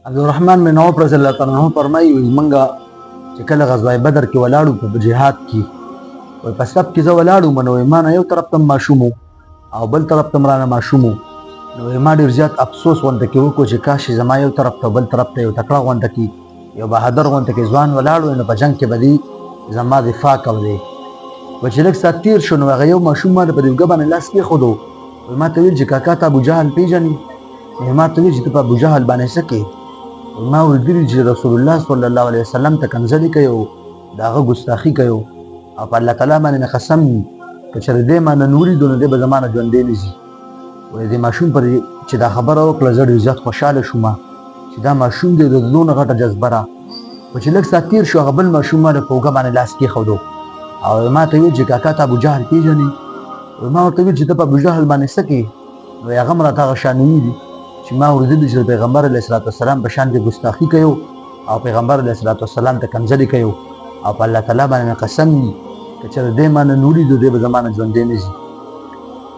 عبدالرحمن بن عوف رضی الله تعالی عنہ فرمایي منګه چې کله غزوه بدر کې ولاړو په جهاد کې وای په سب کې زه ولاړو نو ایمان یو طرف ته ماشوم او بل طرف ته مرانه ماشوم نو ما ډیر زیات افسوس ونده کې وکړو چې کاش زما یو طرف ته بل طرف ته یو تکړه ونده کې یو بهادر ونده کې ځوان ولاړو نو په جنگ کې بدی زما دفاع کوي و چې لږ سات تیر شو نو هغه یو ماشوم باندې په دیوګه باندې لاس کې خودو ما ته ویل چې کاکا ته ابو جهل پیژني ما ته ویل چې ته په ابو جهل باندې سکه ما ورګری چې رسول الله صلی الله علیه وسلم ته کنځلې کوي داغه ګستاخی کوي او په الله تعالی باندې قسم کچره دې ما نوري دونه دې به زمانه ژوندې نشي وې دې ماشوم پر چې دا خبره وکړه زړه عزت خوشاله شوم چې دا ماشوم دې د دونه غټه جذبه را و چې لږ سات تیر شو غبل ماشوم باندې پوګه باندې لاس کې خودو او ما ته ویل چې کاکا ته ابو جهل پیژني ما ورته ویل چې ته په ابو جهل باندې سکی نو هغه مرته غشانوي دي چې ما ورته چې پیغمبر علیه الصلاۃ والسلام په شان دې ګستاخی کوي او پیغمبر علیه الصلاۃ والسلام ته کنځلې کوي او په الله تعالی باندې قسم چې دې ما نه نوري دې به زمانه ژوندې نشي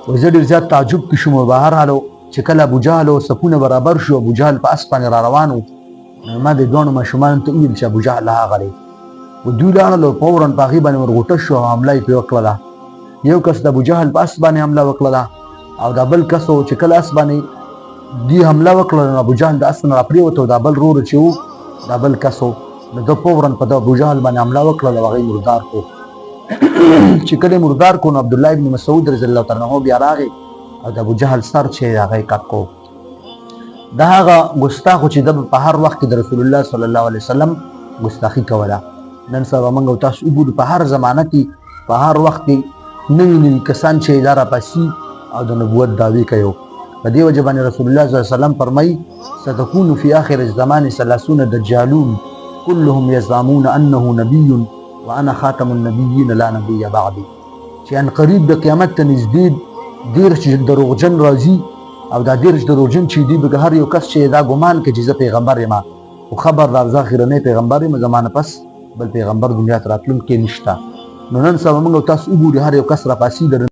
و زه ډېر زیات تعجب کې شوم بهر حالو چې کله ابو جهل او صفونه برابر شو ابو جهل په اس باندې را روانو ما دې دوه ماشومان ته ویل چې ابو جهل هغه لري و دوی لاړل فورا په هغې باندې ورغوټه شو حمله یې پرې وکړله یو کس د ابو جهل په اس باندې حمله وکړله او دا بل کس و چې کله اس باندې دی حمله وکړه نو ابو جهل د اس نه راپرېوته دا بل ورور چې و دا بل کس و نو ده فورا په د ابو جهل باندې حمله وکړله او هغه مردار کړو چې کله مردار کړو نو عبدالله ابن مسعود رضی الله تعالی عنه بیا راغی او د ابو جهل سر چې هغه یې کټ کړو دا هغه ګستاخ چې د په هر وخت کې د رسول الله صلی الله علیه وسلم ګستاخي کوله نن سبا موږ تاسو وګورو په هر زمانه کې په هر وخت کې نوي نوي کسان چې اداره پاسي او د نبوت دعوی کوي په دې وجه باندې رسول الله صلی الله علیه وسلم فرمایي ستكون في آخر الزمان 30 دجالون كلهم يزعمون انه نبي وانا خاتم النبيين لا نبي بعدي چې ان قریب د قیامت ته نږدې دیرش دروغجن راځي او دا دیرش دروغجن چې دی به هر یو کس چې دا ګمان کوي چې زه پیغمبر یم او خبردار زه اخرنی پیغمبر یم زمانه پس بل پیغمبر دنیا ته راتلونکی نشته نو نن سبا موږ تاسو وګورئ هر یو کس راپاسي